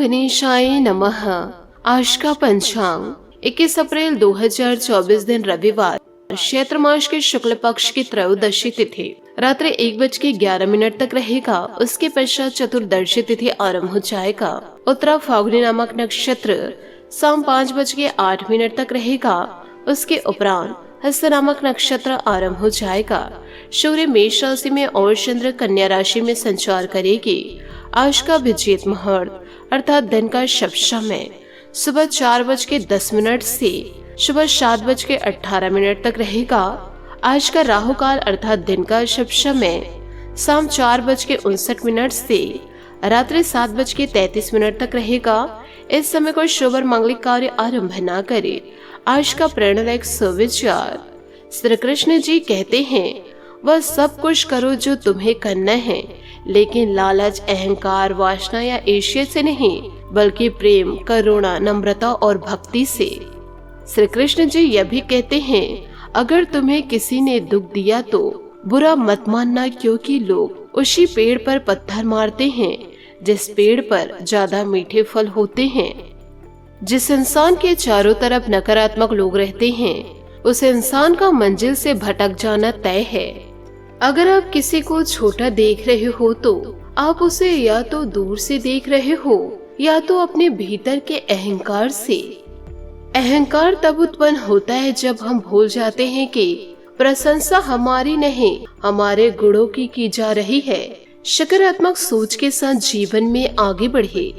गणेशाय नमः। आज का पंचांग 21 अप्रैल 2024 दिन रविवार, चैत्र मास के शुक्ल पक्ष की त्रयोदशी तिथि रात्रि 1:11 तक रहेगा। उसके पश्चात चतुर्दशी तिथि आरंभ हो जाएगा। उत्तरा फाल्गुनी नामक नक्षत्र शाम 5:08 तक रहेगा। उसके उपरांत हस्त नामक नक्षत्र आरंभ हो जाएगा। सूर्य मेष राशि में और चंद्र कन्या राशि में संचार करेगी। आज का अभिजीत मुहूर्त अर्थात दिन का शुभ समय सुबह 4:10 से सुबह 7:18 तक रहेगा। आज का राहु काल अर्थात दिन का शुभ समय शाम 4:59 से रात्रि 7:33 तक रहेगा। इस समय कोई शुभ और मांगलिक कार्य आरंभ न करे। आज का प्रेरणादायक सुविचार श्री कृष्ण जी कहते हैं, वह सब कुछ करो जो तुम्हें करना है, लेकिन लालच, अहंकार, वासना या ईर्ष्या से नहीं, बल्कि प्रेम, करुणा, नम्रता और भक्ति से। श्री कृष्ण जी यह भी कहते हैं, अगर तुम्हें किसी ने दुख दिया तो बुरा मत मानना, क्योंकि लोग उसी पेड़ पर पत्थर मारते हैं जिस पेड़ पर ज्यादा मीठे फल होते हैं। जिस इंसान के चारों तरफ नकारात्मक लोग रहते हैं, उस इंसान का मंजिल से भटक जाना तय है। अगर आप किसी को छोटा देख रहे हो तो आप उसे या तो दूर से देख रहे हो या तो अपने भीतर के अहंकार से। अहंकार तब उत्पन्न होता है जब हम भूल जाते हैं कि प्रशंसा हमारी नहीं, हमारे गुणों की जा रही है। सकारात्मक सोच के साथ जीवन में आगे बढ़े।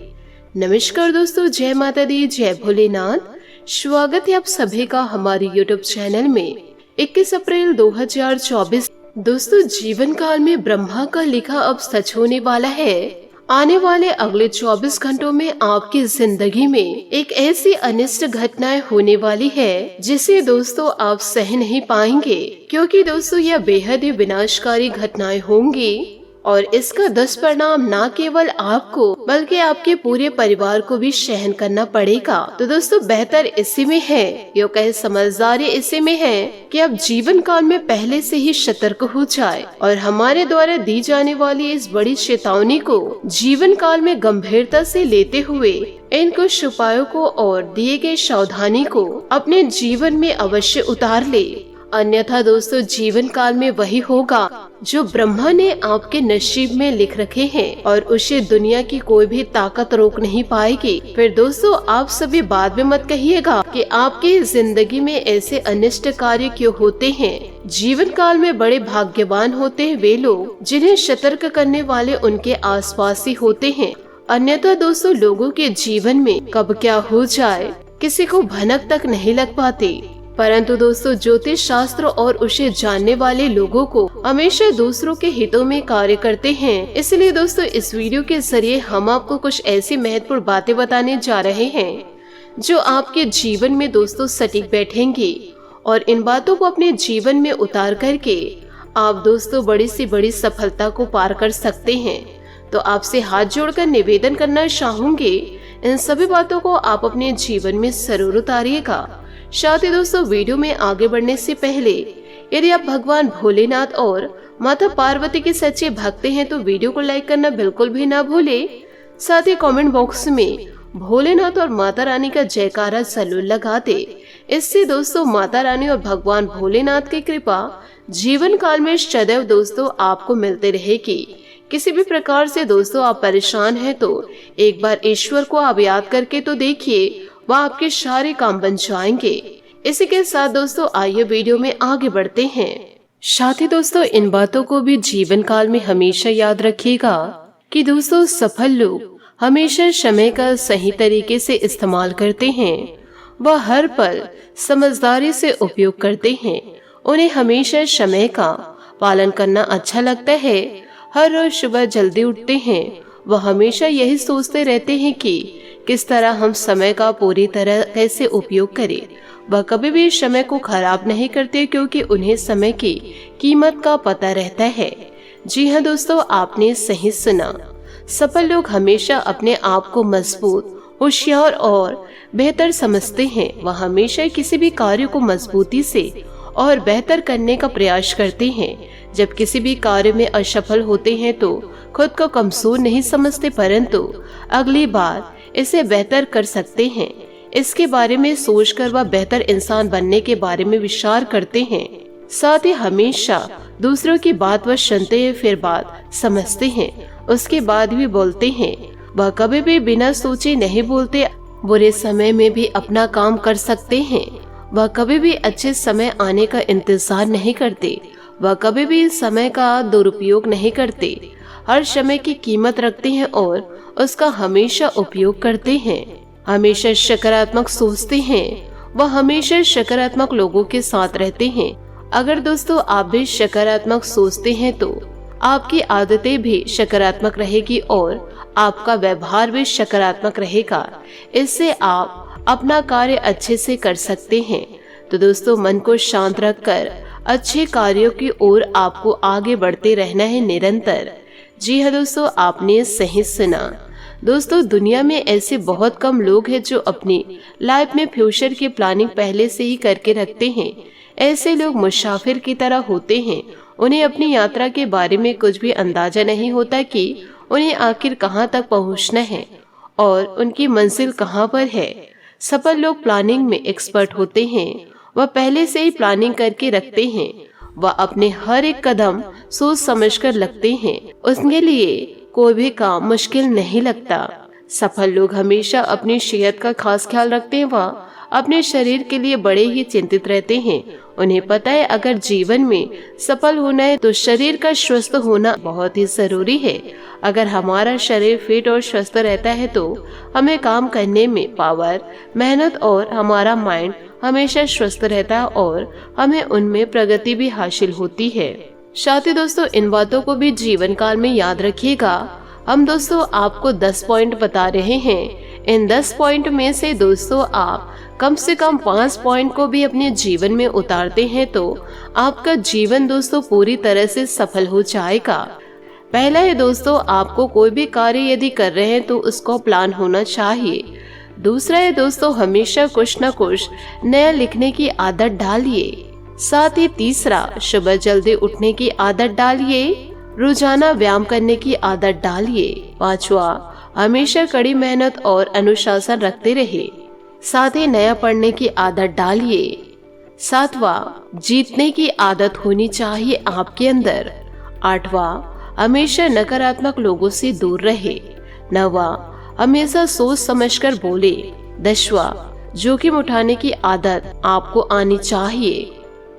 नमस्कार दोस्तों, जय माता दी, जय भोलेनाथ। स्वागत है आप सभी का हमारे YouTube चैनल में। 21 अप्रैल 2024 दोस्तों, जीवन काल में ब्रह्मा का लिखा अब सच होने वाला है। आने वाले अगले 24 घंटों में आपकी जिंदगी में एक ऐसी अनिष्ट घटनाएं होने वाली है जिसे दोस्तों आप सह नहीं पाएंगे, क्योंकि दोस्तों यह बेहद ही विनाशकारी घटनाएं होंगी और इसका दुष्परिणाम न केवल आपको बल्कि आपके पूरे परिवार को भी सहन करना पड़ेगा। तो दोस्तों बेहतर इसी में है, यो कहे समझदारी इसी में है कि आप जीवन काल में पहले से ही सतर्क हो जाए और हमारे द्वारा दी जाने वाली इस बड़ी चेतावनी को जीवन काल में गंभीरता से लेते हुए इन कुछ उपायों को और दिए गए सावधानी को अपने जीवन में अवश्य उतार ले। अन्यथा दोस्तों जीवन काल में वही होगा जो ब्रह्मा ने आपके नसीब में लिख रखे हैं और उसे दुनिया की कोई भी ताकत रोक नहीं पाएगी। फिर दोस्तों आप सभी बाद में मत कहिएगा कि आपकी जिंदगी में ऐसे अनिष्ट कार्य क्यों होते हैं। जीवन काल में बड़े भाग्यवान होते हैं वे लोग जिन्हें सतर्क करने वाले उनके आसपास ही होते हैं। अन्यथा दोस्तों लोगों के जीवन में कब क्या हो जाए किसी को भनक तक नहीं लग पाती। परंतु दोस्तों ज्योतिष शास्त्र और उसे जानने वाले लोगों को हमेशा दूसरों के हितों में कार्य करते हैं। इसलिए दोस्तों इस वीडियो के जरिए हम आपको कुछ ऐसी महत्वपूर्ण बातें बताने जा रहे हैं जो आपके जीवन में दोस्तों सटीक बैठेंगी और इन बातों को अपने जीवन में उतार करके आप दोस्तों बड़ी से बड़ी सफलता को पार कर सकते हैं। तो आपसे हाथ जोड़कर निवेदन करना चाहूंगी, इन सभी बातों को आप अपने जीवन में जरूर उतारिएगा। साथ ही दोस्तों वीडियो में आगे बढ़ने से पहले यदि आप भगवान भोलेनाथ और माता पार्वती के सच्चे भक्त हैं तो वीडियो को लाइक करना बिल्कुल भी ना भूले। साथ ही कमेंट बॉक्स में भोलेनाथ और माता रानी का जयकारा जरूर लगा दे। इससे दोस्तों माता रानी और भगवान भोलेनाथ की कृपा जीवन काल में सदैव दोस्तों आपको मिलते रहेगी। किसी भी प्रकार से दोस्तों आप परेशान हैं तो एक बार ईश्वर को आप याद करके तो देखिए, वह आपके सारे काम बन जाएंगे। इसी के साथ दोस्तों आइए वीडियो में आगे बढ़ते हैं। साथ ही दोस्तों इन बातों को भी जीवन काल में हमेशा याद रखिएगा कि दोस्तों सफल लोग हमेशा समय का सही तरीके से इस्तेमाल करते हैं। वह हर पल समझदारी से उपयोग करते हैं। उन्हें हमेशा समय का पालन करना अच्छा लगता है। हर रोज सुबह जल्दी उठते हैं। वह हमेशा यही सोचते रहते हैं कि किस तरह हम समय का पूरी तरह कैसे उपयोग करें। वह कभी भी समय को खराब नहीं करते, क्योंकि उन्हें समय की कीमत का पता रहता है। जी हाँ दोस्तों, आपने सही सुना। सफल लोग हमेशा अपने आप को मजबूत, होशियार और बेहतर समझते हैं। वह हमेशा किसी भी कार्य को मजबूती से और बेहतर करने का प्रयास करते हैं। जब किसी भी कार्य में असफल होते हैं तो खुद को कमजोर नहीं समझते, परंतु अगली बार इसे बेहतर कर सकते हैं, इसके बारे में सोचकर वह बेहतर इंसान बनने के बारे में विचार करते हैं। साथ ही हमेशा दूसरों की बात वह सुनते हैं, फिर बात समझते हैं, उसके बाद भी बोलते हैं। वह कभी भी बिना सोचे नहीं बोलते, बुरे समय में भी अपना काम कर सकते हैं। वह कभी भी अच्छे समय आने का इंतजार नहीं करते, वह कभी भी समय का दुरुपयोग नहीं करते, हर समय की कीमत रखते हैं और उसका हमेशा उपयोग करते हैं। हमेशा सकारात्मक सोचते हैं, वह हमेशा सकारात्मक लोगों के साथ रहते हैं। अगर दोस्तों आप भी सकारात्मक सोचते हैं तो आपकी आदतें भी सकारात्मक रहेगी और आपका व्यवहार भी सकारात्मक रहेगा। इससे आप अपना कार्य अच्छे से कर सकते हैं। तो दोस्तों मन को शांत रखकर अच्छे कार्यों की ओर आपको आगे बढ़ते रहना है निरंतर। जी हाँ दोस्तों, आपने सही सुना। दोस्तों दुनिया में ऐसे बहुत कम लोग हैं जो अपनी लाइफ में फ्यूचर की प्लानिंग पहले से ही करके रखते हैं। ऐसे लोग मुसाफिर की तरह होते हैं, उन्हें अपनी यात्रा के बारे में कुछ भी अंदाजा नहीं होता कि उन्हें आखिर कहां तक पहुंचना है और उनकी मंजिल कहां पर है। सफल लोग प्लानिंग में एक्सपर्ट होते हैं, वह पहले से ही प्लानिंग करके रखते हैं, वह अपने हर एक कदम सोच समझकर लगते हैं, उसके लिए कोई भी काम मुश्किल नहीं लगता। सफल लोग हमेशा अपनी सेहत का खास ख्याल रखते हैं, वह अपने शरीर के लिए बड़े ही चिंतित रहते हैं। उन्हें पता है अगर जीवन में सफल होना है तो शरीर का स्वस्थ होना बहुत ही जरूरी है। अगर हमारा शरीर फिट और स्वस्थ रहता है तो हमें काम करने में पावर, मेहनत और हमारा माइंड हमेशा स्वस्थ रहता है और हमें उनमें प्रगति भी हासिल होती है। साथी दोस्तों इन बातों को भी जीवन काल में याद रखिएगा। हम दोस्तों आपको 10 पॉइंट बता रहे हैं। इन 10 पॉइंट में से दोस्तों आप कम से कम 5 पॉइंट को भी अपने जीवन में उतारते हैं तो आपका जीवन दोस्तों पूरी तरह से सफल हो जाएगा। पहला है दोस्तों, आपको कोई भी कार्य यदि कर रहे हैं तो उसको प्लान होना चाहिए। दूसरा है दोस्तों, हमेशा कुछ न कुछ नया लिखने की आदत डालिए। साथ ही तीसरा, सुबह जल्दी उठने की आदत डालिए, रोजाना व्यायाम करने की आदत डालिए। पांचवा, हमेशा कड़ी मेहनत और अनुशासन रखते रहे। साथ ही नया पढ़ने की आदत डालिए। सातवां, जीतने की आदत होनी चाहिए आपके अंदर। आठवां, हमेशा नकारात्मक लोगों से दूर रहे। नौवां, हमेशा सोच समझकर बोले। 10वां, जोखिम उठाने की आदत आपको आनी चाहिए।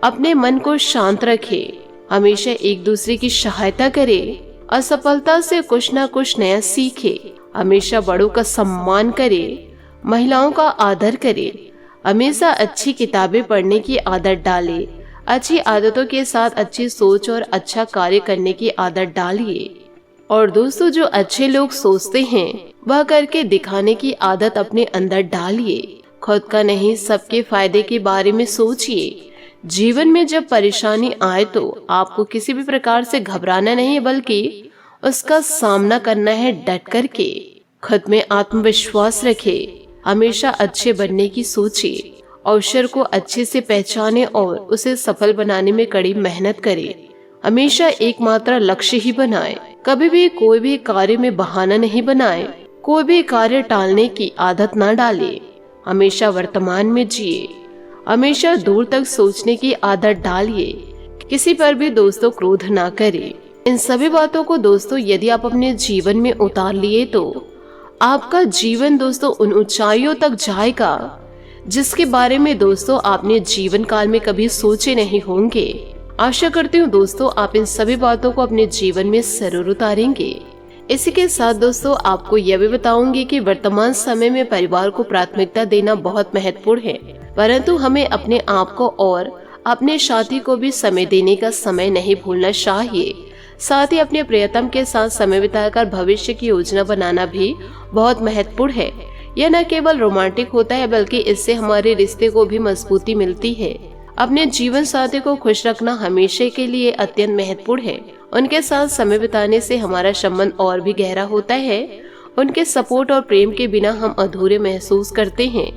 अपने मन को शांत रखे, हमेशा एक दूसरे की सहायता करे, असफलता से कुछ न कुछ नया सीखे, हमेशा बड़ों का सम्मान करे, महिलाओं का आदर करे, हमेशा अच्छी किताबें पढ़ने की आदत डाले, अच्छी आदतों के साथ अच्छी सोच और अच्छा कार्य करने की आदत डालिए। और दोस्तों जो अच्छे लोग सोचते हैं वह करके दिखाने की आदत अपने अंदर डालिए। खुद का नहीं सबके फायदे के बारे में सोचिए। जीवन में जब परेशानी आए तो आपको किसी भी प्रकार से घबराना नहीं है बल्कि उसका सामना करना है डट करके। खुद में आत्मविश्वास रखे, हमेशा अच्छे बनने की सोचे, अवसर को अच्छे से पहचाने और उसे सफल बनाने में कड़ी मेहनत करे। हमेशा एकमात्र लक्ष्य ही बनाए, कभी भी कोई भी कार्य में बहाना नहीं बनाए, कोई भी कार्य टालने की आदत न डाले, हमेशा वर्तमान में जिए, हमेशा दूर तक सोचने की आदत डालिए, किसी पर भी दोस्तों क्रोध ना करे। इन सभी बातों को दोस्तों यदि आप अपने जीवन में उतार लिए तो आपका जीवन दोस्तों उन ऊंचाइयों तक जाएगा जिसके बारे में दोस्तों आपने जीवन काल में कभी सोचे नहीं होंगे। आशा करती हूँ दोस्तों आप इन सभी बातों को अपने जीवन में जरूर उतारेंगे। इसी के साथ दोस्तों आपको यह भी बताऊंगी कि वर्तमान समय में परिवार को प्राथमिकता देना बहुत महत्वपूर्ण है, परंतु हमें अपने आप को और अपने साथी को भी समय देने का समय नहीं भूलना चाहिए। साथ ही अपने प्रियतम के साथ समय बिताकर भविष्य की योजना बनाना भी बहुत महत्वपूर्ण है। यह न केवल रोमांटिक होता है बल्कि इससे हमारे रिश्ते को भी मजबूती मिलती है। अपने जीवन साथी को खुश रखना हमेशा के लिए अत्यंत महत्वपूर्ण है। उनके साथ समय बिताने से हमारा संबंध और भी गहरा होता है। उनके सपोर्ट और प्रेम के बिना हम अधूरे महसूस करते हैं।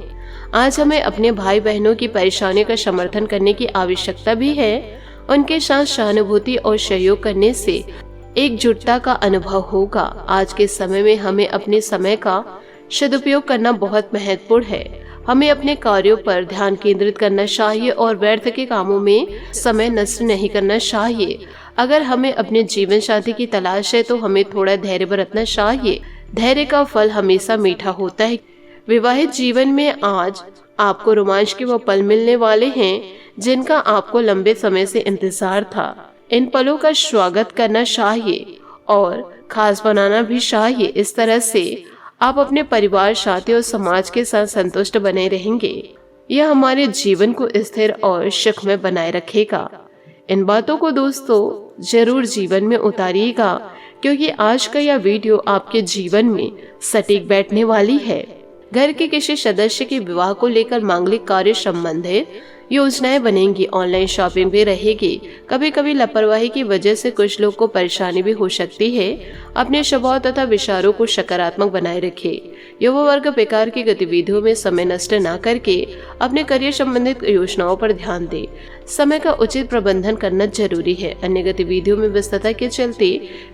आज हमें अपने भाई बहनों की परेशानियों का समर्थन करने की आवश्यकता भी है। उनके साथ सहानुभूति और सहयोग करने से एकजुटता का अनुभव होगा। आज के समय में हमें अपने समय का सदुपयोग करना बहुत महत्वपूर्ण है। हमें अपने कार्यों पर ध्यान केंद्रित करना चाहिए और व्यर्थ के कामों में समय नष्ट नहीं करना चाहिए। अगर हमें अपने जीवन साथी की तलाश है तो हमें थोड़ा धैर्य बरतना चाहिए। धैर्य का फल हमेशा मीठा होता है। विवाहित जीवन में आज आपको रोमांच के वो पल मिलने वाले हैं जिनका आपको लंबे समय से इंतजार था। इन पलों का स्वागत करना चाहिए और खास बनाना भी चाहिए। इस तरह से आप अपने परिवार, साथी और समाज के साथ संतुष्ट बने रहेंगे। यह हमारे जीवन को स्थिर और सुखमय बनाए रखेगा। इन बातों को दोस्तों जरूर जीवन में उतारिएगा, क्योंकि आज का यह वीडियो आपके जीवन में सटीक बैठने वाली है। घर के किसी सदस्य के विवाह को लेकर मांगलिक कार्य संबंधित योजनाएं बनेंगी। ऑनलाइन शॉपिंग भी रहेगी। कभी कभी लापरवाही की वजह से कुछ लोग को परेशानी भी हो सकती है। अपने स्वभाव तथा विचारों को सकारात्मक बनाए रखें। युवा वर्ग बेकार की गतिविधियों में समय नष्ट न करके अपने करियर संबंधित योजनाओं पर ध्यान दे। समय का उचित प्रबंधन करना जरूरी है। अन्य गतिविधियों में व्यस्तता के चलते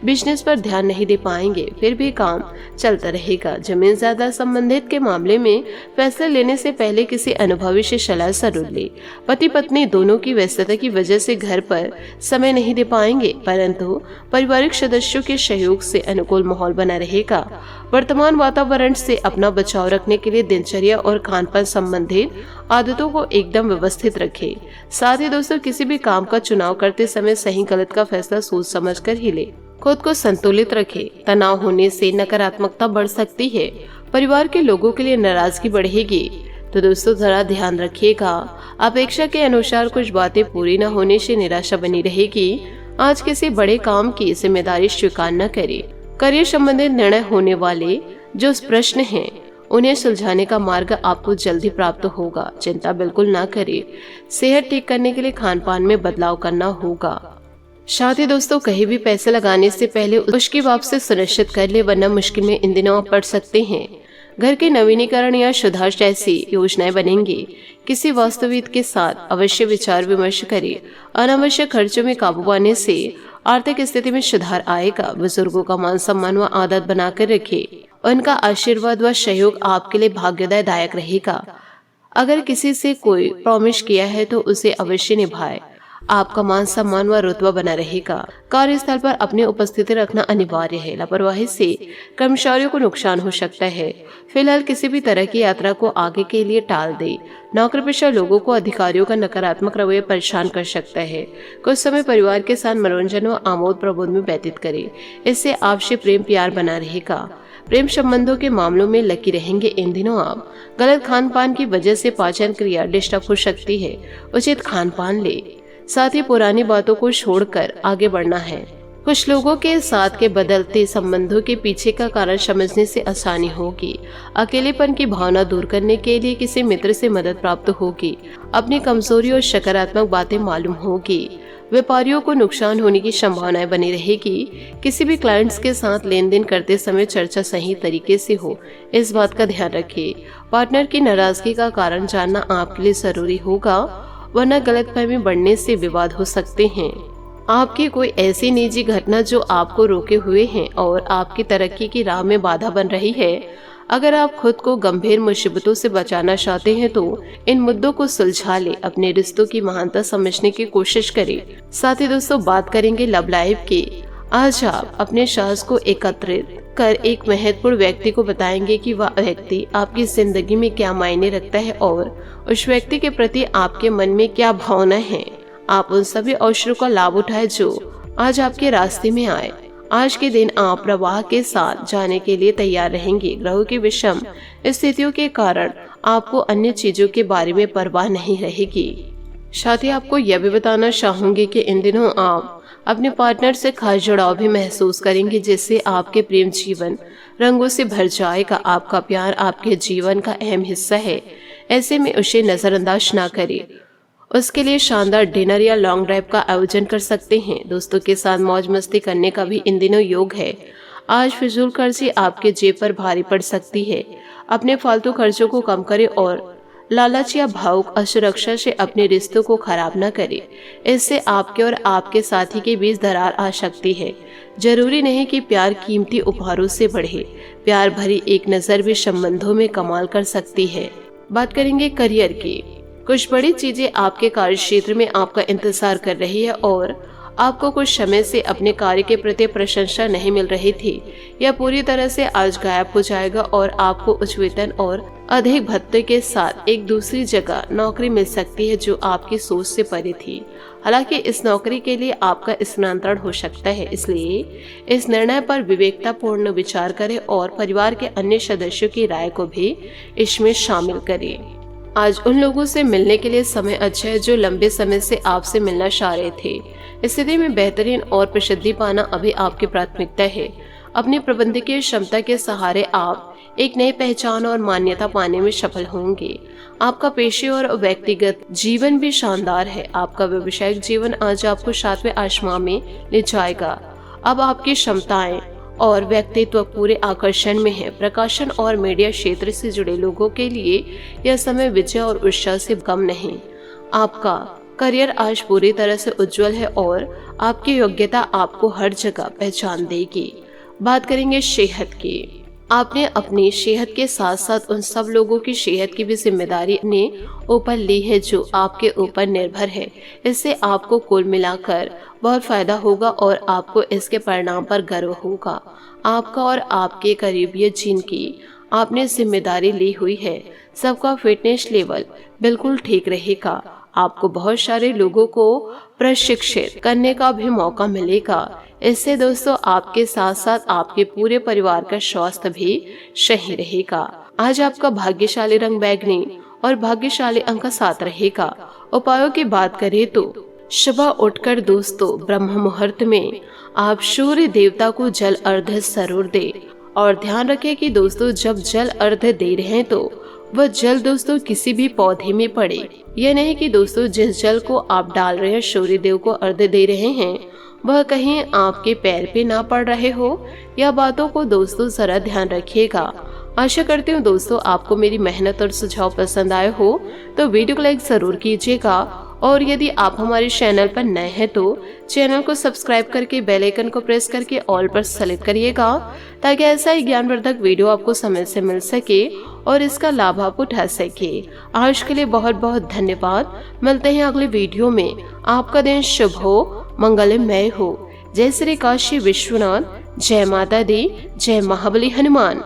बिजनेस पर ध्यान नहीं दे पाएंगे, फिर भी काम चलता रहेगा। जमीन जायदाद संबंधित के मामले में फैसले लेने से पहले किसी अनुभवी से सलाह जरूर ले। पति पत्नी दोनों की व्यस्तता की वजह से घर पर समय नहीं दे पाएंगे, परंतु पारिवारिक सदस्यों के सहयोग से अनुकूल माहौल बना रहेगा। वर्तमान वातावरण से अपना बचाव रखने के लिए दिनचर्या और खान पान संबंधित आदतों को एकदम व्यवस्थित रखें। साथ ही दोस्तों, किसी भी काम का चुनाव करते समय सही गलत का फैसला सोच समझ कर ही ले। खुद को संतुलित रखें। तनाव होने से नकारात्मकता बढ़ सकती है। परिवार के लोगों के लिए नाराजगी बढ़ेगी, तो दोस्तों जरा ध्यान रखिएगा। अपेक्षा के अनुसार कुछ बातें पूरी न होने से निराशा बनी रहेगी। आज किसी बड़े काम की जिम्मेदारी स्वीकार न करें। करियर संबंधित निर्णय होने वाले जो प्रश्न हैं उन्हें सुलझाने का मार्ग आपको जल्दी प्राप्त होगा। चिंता बिल्कुल ना करें। सेहत ठीक करने के लिए खान पान में बदलाव करना होगा। साथ ही दोस्तों, कहीं भी पैसे लगाने से पहले उसकी वापसी सुनिश्चित कर ले, वरना मुश्किल में इन दिनों आप पड़ सकते हैं। घर के नवीनीकरण या सुधार जैसी योजनाएं बनेंगी। किसी वास्तुविद के साथ अवश्य विचार विमर्श करें। अनावश्यक खर्चों में काबू पाने से आर्थिक स्थिति में सुधार आएगा। बुजुर्गों का मान सम्मान व आदत बनाकर रखें। उनका आशीर्वाद व सहयोग आपके लिए भाग्यदायक रहेगा। अगर किसी से कोई प्रॉमिस किया है तो उसे अवश्य निभाए। आपका मान सम्मान व रुतबा बना रहेगा। कार्यस्थल पर अपनी उपस्थिति रखना अनिवार्य है। लापरवाही से कर्मचारियों को नुकसान हो सकता है। फिलहाल किसी भी तरह की यात्रा को आगे के लिए टाल दे। नौकरीपेशा लोगों को अधिकारियों का नकारात्मक रवैया परेशान कर सकता है। कुछ समय परिवार के साथ मनोरंजन व आमोद प्रमोद में व्यतीत करें। इससे आपसे प्रेम प्यार बना रहेगा। प्रेम संबंधों के मामलों में लकी रहेंगे। इन दिनों आप गलत खान पान की वजह से पाचन क्रिया डिस्टर्ब हो सकती है। उचित खान पान ले। साथ ही पुरानी बातों को छोड़कर आगे बढ़ना है। कुछ लोगों के साथ के बदलते संबंधों के पीछे का कारण समझने से आसानी होगी। अकेलेपन की भावना दूर करने के लिए किसी मित्र से मदद प्राप्त होगी। अपनी कमजोरी और सकारात्मक बातें मालूम होगी। व्यापारियों को नुकसान होने की संभावनाएं बनी रहेगी। किसी भी क्लाइंट्स के साथ लेन देन करते समय चर्चा सही तरीके से हो, इस बात का ध्यान रखें। पार्टनर की नाराजगी का कारण जानना आपके लिए जरूरी होगा, वरना गलतफहमी बढ़ने से विवाद हो सकते हैं। आपकी कोई ऐसी निजी घटना जो आपको रोके हुए हैं और आपकी तरक्की की राह में बाधा बन रही है। अगर आप खुद को गंभीर मुसीबतों से बचाना चाहते हैं तो इन मुद्दों को सुलझा ले। अपने रिश्तों की महानता समझने की कोशिश करें। साथ ही दोस्तों, बात करेंगे लव लाइफ की। आज आप अपने साहस को एकत्रित कर एक महत्वपूर्ण व्यक्ति को बताएंगे कि वह व्यक्ति आपकी जिंदगी में क्या मायने रखता है और उस व्यक्ति के प्रति आपके मन में क्या भावना है। आप उन सभी अवसरों का लाभ उठाएं जो आज आपके रास्ते में आए। आज के दिन आप प्रवाह के साथ जाने के लिए तैयार रहेंगे। ग्रहों की विषम स्थितियों के कारण आपको अन्य चीजों के बारे में परवाह नहीं रहेगी। साथ ही आपको यह भी बताना चाहूंगी कि इन दिनों आप अपने पार्टनर से खास जुड़ाव भी महसूस करेंगे, जिससे आपके प्रेम जीवन रंगों से भर जाएगा। आपका प्यार आपके जीवन का अहम हिस्सा है, ऐसे में उसे नजरअंदाज ना करें। उसके लिए शानदार डिनर या लॉन्ग ड्राइव का आयोजन कर सकते हैं। दोस्तों के साथ मौज मस्ती करने का भी इन दिनों योग है। आज फिजूल खर्ची आपके जेब पर भारी पड़ सकती है। अपने फालतू खर्चों को कम करें और लालच या भावुक असुरक्षा से अपने रिश्तों को खराब न करें। इससे आपके और आपके साथी के बीच दरार आ सकती है। जरूरी नहीं कि प्यार कीमती उपहारों से बढ़े। प्यार भरी एक नजर भी संबंधों में कमाल कर सकती है। बात करेंगे करियर की। कुछ बड़ी चीजें आपके कार्य क्षेत्र में आपका इंतजार कर रही है और आपको कुछ समय से अपने कार्य के प्रति प्रशंसा नहीं मिल रही थी। यह पूरी तरह से आज गायब हो जाएगा और आपको उच्च वेतन और अधिक भत्ते के साथ एक दूसरी जगह नौकरी मिल सकती है जो आपकी सोच से परे थी। हालांकि इस नौकरी के लिए आपका स्थानांतरण हो सकता है, इसलिए इस निर्णय पर विवेकतापूर्ण विचार करें और परिवार के अन्य सदस्यों की राय को भी इसमें शामिल करें। आज उन लोगों से मिलने के लिए समय अच्छा है जो लंबे समय से आपसे मिलना चाह रहे थे। स्थिति में बेहतरीन और प्रसिद्धि पाना अभी आपकी प्राथमिकता है। अपनी प्रबंधकीय क्षमता के सहारे आप एक नई पहचान और मान्यता पाने में सफल होंगे। आपका पेशे और व्यक्तिगत जीवन भी शानदार है। आपका व्यवसायिक जीवन आज आपको 7वें आसमान में ले जाएगा। अब आपकी क्षमताएं और व्यक्तित्व पूरे आकर्षण में है। प्रकाशन और मीडिया क्षेत्र से जुड़े लोगों के लिए यह समय विजय और उत्साह से कम नहीं। आपका करियर आज पूरी तरह से उज्जवल है और आपकी योग्यता आपको हर जगह पहचान देगी। बात करेंगे सेहत की। आपने अपनी सेहत के साथ साथ उन सब लोगों की सेहत की भी जिम्मेदारी ने ऊपर ली है जो आपके ऊपर निर्भर है। इससे आपको कुल मिलाकर बहुत फायदा होगा और आपको इसके परिणाम पर गर्व होगा। आपका और आपके करीबियों जिनकी आपने जिम्मेदारी ली हुई है, सबका फिटनेस लेवल बिल्कुल ठीक रहेगा। आपको बहुत सारे लोगों को प्रशिक्षित करने का भी मौका मिलेगा। इससे दोस्तों आपके साथ साथ आपके पूरे परिवार का स्वास्थ्य भी सही रहेगा। आज आपका भाग्यशाली रंग बैंगनी और भाग्यशाली अंक 7 रहेगा। उपायों की बात करें तो सुबह उठकर दोस्तों ब्रह्म मुहूर्त में आप सूर्य देवता को जल अर्घ्य जरूर दे और ध्यान रखें कि दोस्तों जब जल अर्घ्य दे रहे हैं तो वह जल दोस्तों किसी भी पौधे में पड़े। यह नहीं कि दोस्तों जिस जल को आप डाल रहे हैं, सूर्य देव को अर्घ्य दे रहे हैं, वह कहीं आपके पैर पे ना पड़ रहे हो। यह बातों को दोस्तों जरा ध्यान रखिएगा। आशा करती हूँ दोस्तों आपको मेरी मेहनत और सुझाव पसंद आए हो तो वीडियो को लाइक जरूर कीजिएगा और यदि आप हमारे चैनल पर नए हैं तो चैनल को सब्सक्राइब करके बेल आइकन को प्रेस करके ऑल पर सेलेक्ट करिएगा ताकि ऐसा ही ज्ञानवर्धक वीडियो आपको समय से मिल सके और इसका लाभ आप उठा सके। आज के लिए बहुत बहुत धन्यवाद। मिलते हैं अगले वीडियो में। आपका दिन शुभ हो, मंगलमय हो। जय श्री काशी विश्वनाथ, जय माता दी, जय महाबली हनुमान।